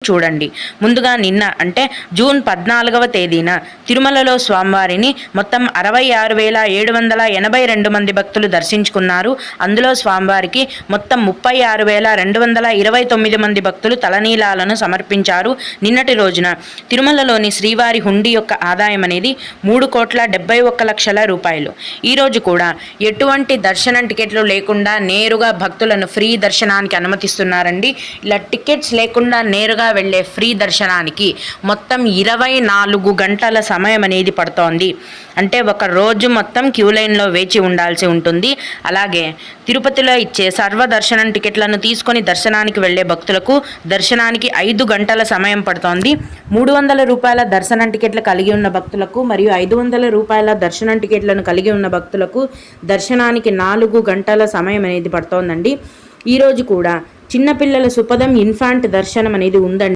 చూడండి. ముందుగా నిన్న అంటే జూన్ 14వ తేదీన తిరుమలలో స్వామివారిని మొత్తం 66,782 మంది భక్తులు దర్శించుకున్నారు. అందులో స్వామివారికి మొత్తం 36,229 మంది భక్తులు తలనీలాలను సమర్పించారు. నిన్నటి రోజున తిరుమలలోని శ్రీవారి హుండీ యొక్క ఆదాయం అనేది 3,71,00,000 రూపాయలు. ఈరోజు కూడా ఎటువంటి దర్శనం టికెట్లు లేకుండా నేరుగా భక్తులను ఫ్రీ దర్శనానికి అనుమతిస్తున్నారండి. ఇలా టికెట్స్ లేకుండా నేరుగా వెళ్ళే ఫ్రీ దర్శనానికి మొత్తం 24 గంటల సమయం అనేది పడుతోంది. అంటే ఒక రోజు మొత్తం క్యూ లైన్లో వేచి ఉండాల్సి ఉంటుంది. అలాగే తిరుపతిలో ఇచ్చే సర్వ దర్శనం టికెట్లను తీసుకొని దర్శనానికి వెళ్ళే భక్తులకు దర్శనానికి 5 గంటల సమయం పడుతోంది. 300 రూపాయల దర్శనం టికెట్లు కలిగి ఉన్న భక్తులకు మరియు 500 రూపాయల దర్శనం టికెట్లను కలిగి ఉన్న భక్తులకు దర్శనానికి 4 గంటల సమయం అనేది పడుతోందండి. ఈరోజు కూడా చిన్నపిల్లల సుపదం ఇన్ఫాంట్ దర్శనం అనేది ఉందండి.